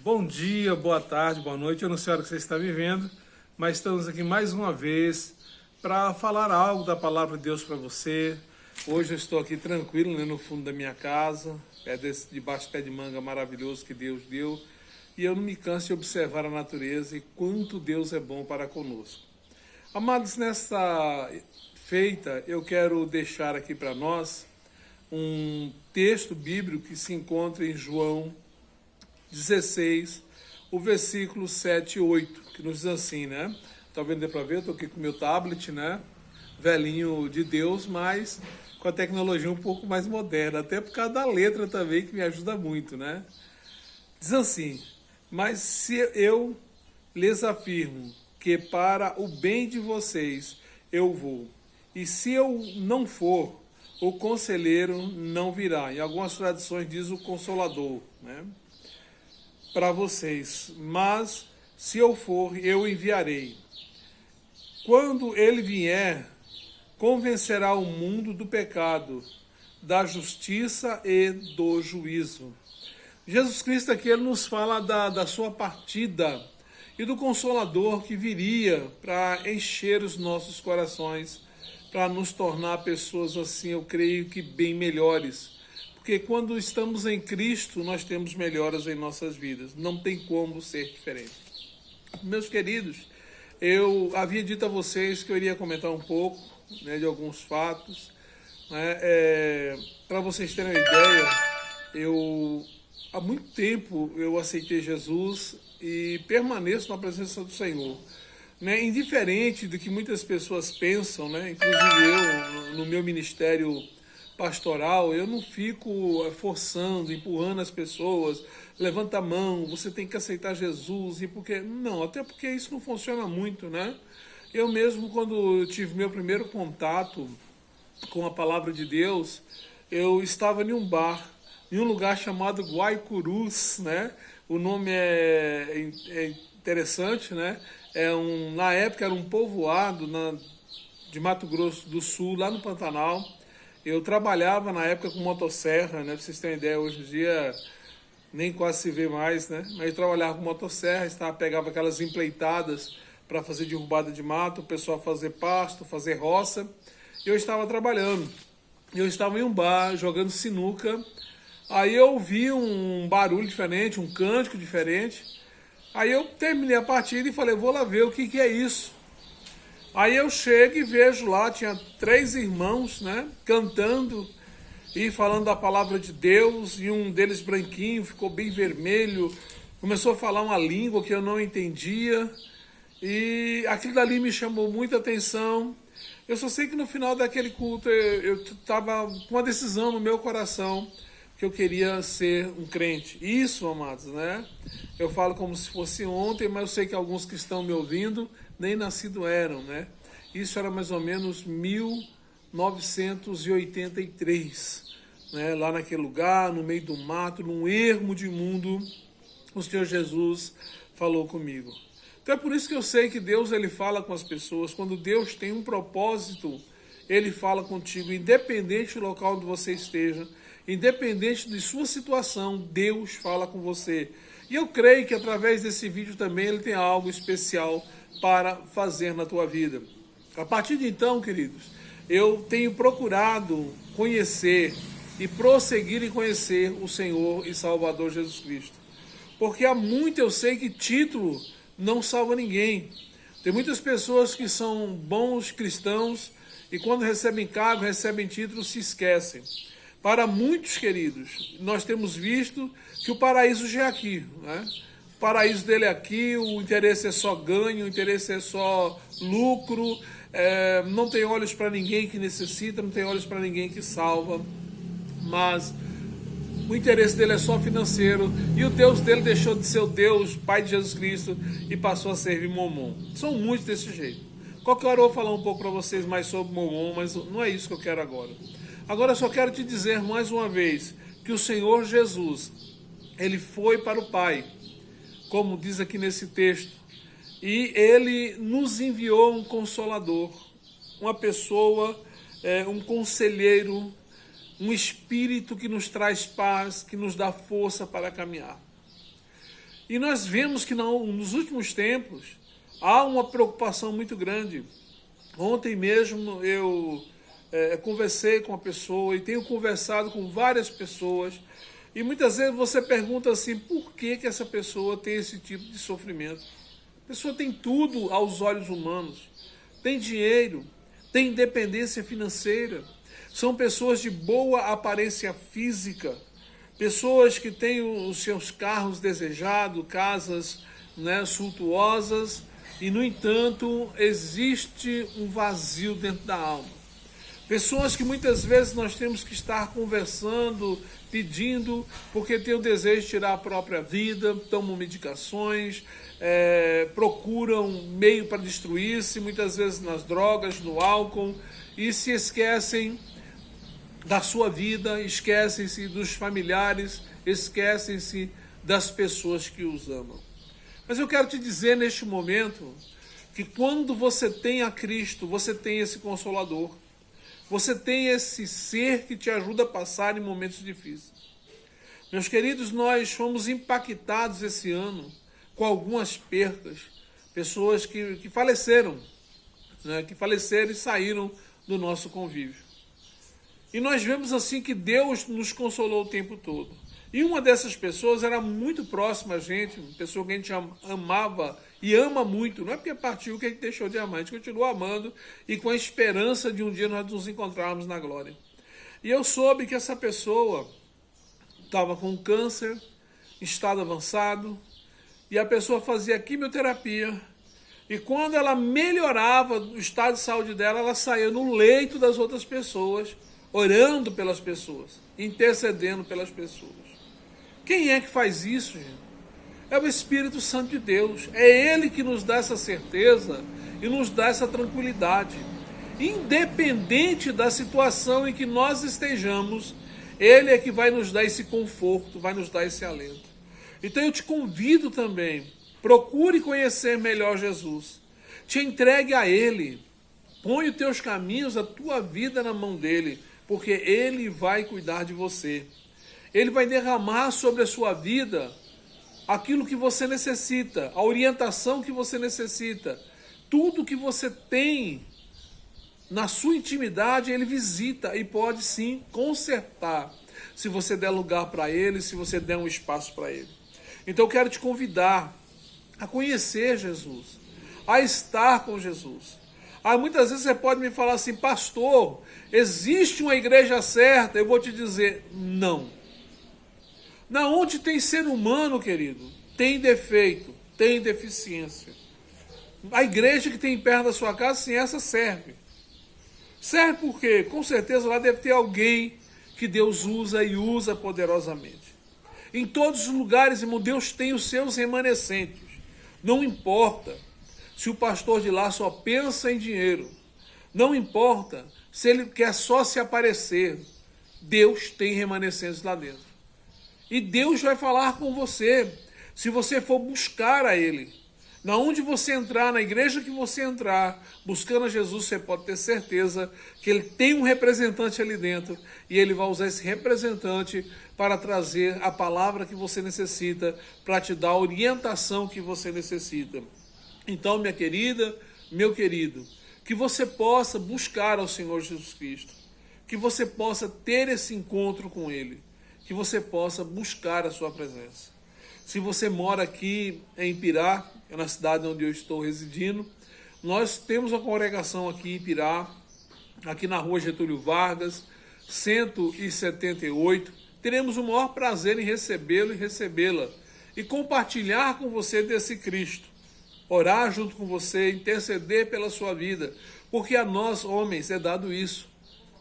Bom dia, boa tarde, boa noite. Eu não sei a hora que você está me vendo, mas estamos aqui mais uma vez para falar algo da palavra de Deus para você. Hoje eu estou aqui tranquilo, no fundo da minha casa, debaixo do pé de manga maravilhoso que Deus deu, e eu não me canso de observar a natureza e quanto Deus é bom para conosco. Amados, nesta feita eu quero deixar aqui para nós um texto bíblico que se encontra em João 16, o versículo 7 e 8, que nos diz assim, né? Talvez dê para ver, eu estou aqui com o meu tablet, né? Velhinho de Deus, mas com a tecnologia um pouco mais moderna, até por causa da letra também, que me ajuda muito, né? Diz assim: mas se eu lhes afirmo que para o bem de vocês eu vou, e se eu não for, o conselheiro não virá. Em algumas tradições diz o consolador, né? Para vocês, mas se eu for, eu enviarei. Quando ele vier, convencerá o mundo do pecado, da justiça e do juízo. Jesus Cristo aqui ele nos fala da sua partida e do Consolador que viria para encher os nossos corações, para nos tornar pessoas assim, eu creio que bem melhores. Porque quando estamos em Cristo, nós temos melhoras em nossas vidas. Não tem como ser diferente. Meus queridos, eu havia dito a vocês que eu iria comentar um pouco, né, de alguns fatos. Né, para vocês terem uma ideia, há muito tempo eu aceitei Jesus e permaneço na presença do Senhor. Né, indiferente do que muitas pessoas pensam, né, inclusive eu, no meu ministério pastoral, eu não fico forçando, empurrando as pessoas, levanta a mão, você tem que aceitar Jesus, e porque não, até porque isso não funciona muito, né? Eu mesmo, quando eu tive meu primeiro contato com a palavra de Deus, eu estava em um bar, em um lugar chamado Guaicurus, né? O nome é interessante, né? Na época era um povoado de Mato Grosso do Sul, lá no Pantanal. Eu trabalhava na época com motosserra, né? Pra vocês terem ideia, hoje em dia nem quase se vê mais, né? Mas eu trabalhava com motosserra, pegava aquelas empleitadas para fazer derrubada de mato, o pessoal fazer pasto, fazer roça. E eu estava trabalhando. Eu estava em um bar, jogando sinuca. Aí eu ouvi um barulho diferente, um cântico diferente. Aí eu terminei a partida e falei, vou lá ver o que é isso. Aí eu chego e vejo lá, tinha 3 irmãos, né, cantando e falando da palavra de Deus, e um deles branquinho, ficou bem vermelho, começou a falar uma língua que eu não entendia, e aquilo dali me chamou muita atenção. Eu só sei que no final daquele culto eu estava com uma decisão no meu coração, que eu queria ser um crente. Isso, amados, né? Eu falo como se fosse ontem, mas eu sei que alguns que estão me ouvindo nem nascidos eram, né? Isso era mais ou menos 1983, né? Lá naquele lugar, no meio do mato, num ermo de mundo, o Senhor Jesus falou comigo. Então é por isso que eu sei que Deus ele fala com as pessoas. Quando Deus tem um propósito, ele fala contigo, independente do local onde você esteja, independente de sua situação, Deus fala com você. E eu creio que através desse vídeo também ele tem algo especial para fazer na tua vida. A partir de então, queridos, eu tenho procurado conhecer e prosseguir em conhecer o Senhor e Salvador Jesus Cristo. Porque há muito eu sei que título não salva ninguém. Tem muitas pessoas que são bons cristãos e quando recebem cargo, recebem título, se esquecem. Para muitos, queridos, nós temos visto que o paraíso já é aqui, né? O paraíso dele é aqui, o interesse é só ganho, o interesse é só lucro, não tem olhos para ninguém que necessita, não tem olhos para ninguém que salva, mas o interesse dele é só financeiro, e o Deus dele deixou de ser o Deus, Pai de Jesus Cristo, e passou a servir Momon. São muitos desse jeito. Qualquer hora eu vou falar um pouco para vocês mais sobre Momon, mas não é isso que eu quero agora. Agora eu só quero te dizer mais uma vez que o Senhor Jesus, ele foi para o Pai, como diz aqui nesse texto, e ele nos enviou um consolador, uma pessoa, um conselheiro, um espírito que nos traz paz, que nos dá força para caminhar. E nós vemos que nos últimos tempos há uma preocupação muito grande. Ontem mesmo eu conversei com uma pessoa e tenho conversado com várias pessoas, e muitas vezes você pergunta assim, por que essa pessoa tem esse tipo de sofrimento? A pessoa tem tudo aos olhos humanos, tem dinheiro, tem independência financeira, são pessoas de boa aparência física, pessoas que têm os seus carros desejados, casas, né, suntuosas, e no entanto existe um vazio dentro da alma. Pessoas que muitas vezes nós temos que estar conversando, pedindo, porque tem o desejo de tirar a própria vida, tomam medicações, procuram meio para destruir-se, muitas vezes nas drogas, no álcool, e se esquecem da sua vida, esquecem-se dos familiares, esquecem-se das pessoas que os amam. Mas eu quero te dizer neste momento que quando você tem a Cristo, você tem esse Consolador. Você tem esse ser que te ajuda a passar em momentos difíceis. Meus queridos, nós fomos impactados esse ano com algumas percas. Pessoas que faleceram, né, que faleceram e saíram do nosso convívio. E nós vemos assim que Deus nos consolou o tempo todo. E uma dessas pessoas era muito próxima a gente, uma pessoa que a gente amava e ama muito. Não é porque partiu que a gente deixou de amar, a gente continua amando e com a esperança de um dia nós nos encontrarmos na glória. E eu soube que essa pessoa estava com câncer, estado avançado, e a pessoa fazia quimioterapia. E quando ela melhorava o estado de saúde dela, ela saía no leito das outras pessoas, orando pelas pessoas, intercedendo pelas pessoas. Quem é que faz isso, gente? É o Espírito Santo de Deus. É Ele que nos dá essa certeza e nos dá essa tranquilidade. Independente da situação em que nós estejamos, Ele é que vai nos dar esse conforto, vai nos dar esse alento. Então eu te convido também, procure conhecer melhor Jesus. Te entregue a Ele. Põe os teus caminhos, a tua vida na mão dEle, porque Ele vai cuidar de você. Ele vai derramar sobre a sua vida aquilo que você necessita, a orientação que você necessita. Tudo que você tem na sua intimidade, Ele visita e pode sim consertar, se você der lugar para Ele, se você der um espaço para Ele. Então eu quero te convidar a conhecer Jesus, a estar com Jesus. Muitas vezes você pode me falar assim, pastor, existe uma igreja certa? Eu vou te dizer, não. Na onde tem ser humano, querido, tem defeito, tem deficiência. A igreja que tem perto da sua casa, sim, essa serve. Serve porque, com certeza, lá deve ter alguém que Deus usa e usa poderosamente. Em todos os lugares, irmão, Deus tem os seus remanescentes. Não importa se o pastor de lá só pensa em dinheiro. Não importa se ele quer só se aparecer. Deus tem remanescentes lá dentro. E Deus vai falar com você, se você for buscar a Ele. Na onde você entrar, na igreja que você entrar, buscando a Jesus, você pode ter certeza que Ele tem um representante ali dentro, e Ele vai usar esse representante para trazer a palavra que você necessita, para te dar a orientação que você necessita. Então, minha querida, meu querido, que você possa buscar ao Senhor Jesus Cristo, que você possa ter esse encontro com Ele, que você possa buscar a sua presença. Se você mora aqui em Pirá, é na cidade onde eu estou residindo, nós temos uma congregação aqui em Pirá, aqui na rua Getúlio Vargas, 178. Teremos o maior prazer em recebê-lo e recebê-la e compartilhar com você desse Cristo, orar junto com você, interceder pela sua vida, porque a nós, homens, é dado isso.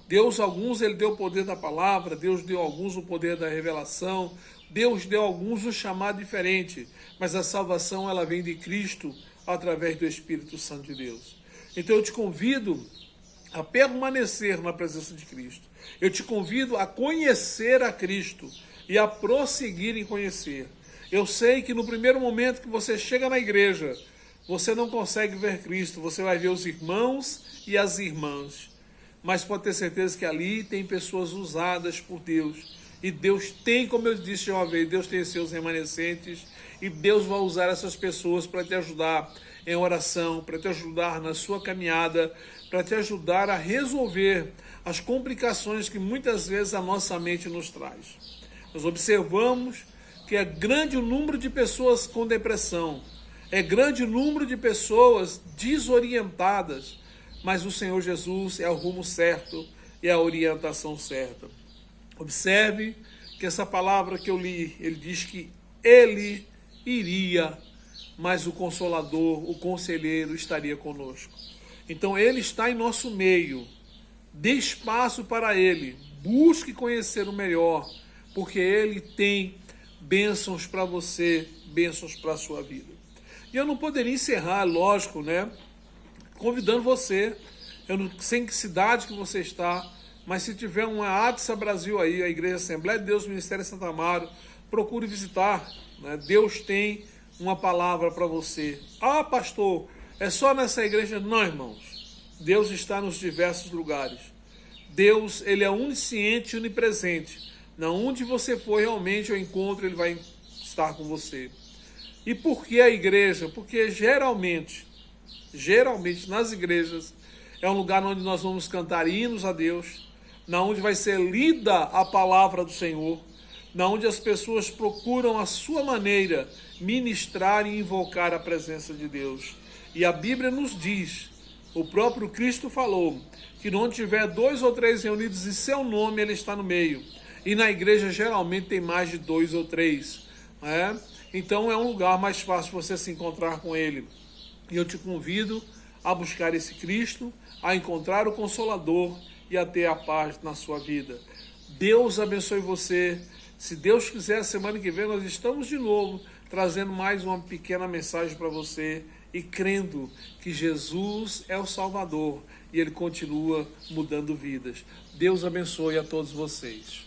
Deus, alguns, Ele deu o poder da palavra, Deus deu alguns o poder da revelação, Deus deu alguns um chamado diferente, mas a salvação ela vem de Cristo através do Espírito Santo de Deus. Então eu te convido a permanecer na presença de Cristo. Eu te convido a conhecer a Cristo e a prosseguir em conhecer. Eu sei que no primeiro momento que você chega na igreja, você não consegue ver Cristo, você vai ver os irmãos e as irmãs. Mas pode ter certeza que ali tem pessoas usadas por Deus E Deus tem, como eu disse uma vez, Deus tem seus remanescentes e Deus vai usar essas pessoas para te ajudar em oração, para te ajudar na sua caminhada, para te ajudar a resolver as complicações que muitas vezes a nossa mente nos traz. Nós observamos que é grande o número de pessoas com depressão, é grande o número de pessoas desorientadas, mas o Senhor Jesus é o rumo certo e a orientação certa. Observe que essa palavra que eu li, ele diz que ele iria, mas o Consolador, o Conselheiro estaria conosco. Então ele está em nosso meio. Dê espaço para ele. Busque conhecer o melhor, porque ele tem bênçãos para você, bênçãos para a sua vida. E eu não poderia encerrar, lógico, né? Convidando você, eu não sei em que cidade que você está, mas se tiver uma ADSA Brasil aí, a Igreja Assembleia de Deus, Ministério Santo Amaro, procure visitar, né? Deus tem uma palavra para você. Ah, pastor, é só nessa igreja? Não, irmãos. Deus está nos diversos lugares. Deus, ele é onisciente e onipresente. Na onde você for realmente ao encontro, ele vai estar com você. E por que a igreja? Porque geralmente nas igrejas é um lugar onde nós vamos cantar hinos a Deus, na onde vai ser lida a palavra do Senhor, na onde as pessoas procuram a sua maneira ministrar e invocar a presença de Deus. E a Bíblia nos diz, o próprio Cristo falou, que onde tiver 2 ou 3 reunidos em seu nome, ele está no meio. E na igreja geralmente tem mais de 2 ou 3. Né? Então é um lugar mais fácil você se encontrar com ele. E eu te convido a buscar esse Cristo, a encontrar o Consolador e a ter a paz na sua vida. Deus abençoe você. Se Deus quiser, semana que vem nós estamos de novo trazendo mais uma pequena mensagem para você e crendo que Jesus é o Salvador e Ele continua mudando vidas. Deus abençoe a todos vocês.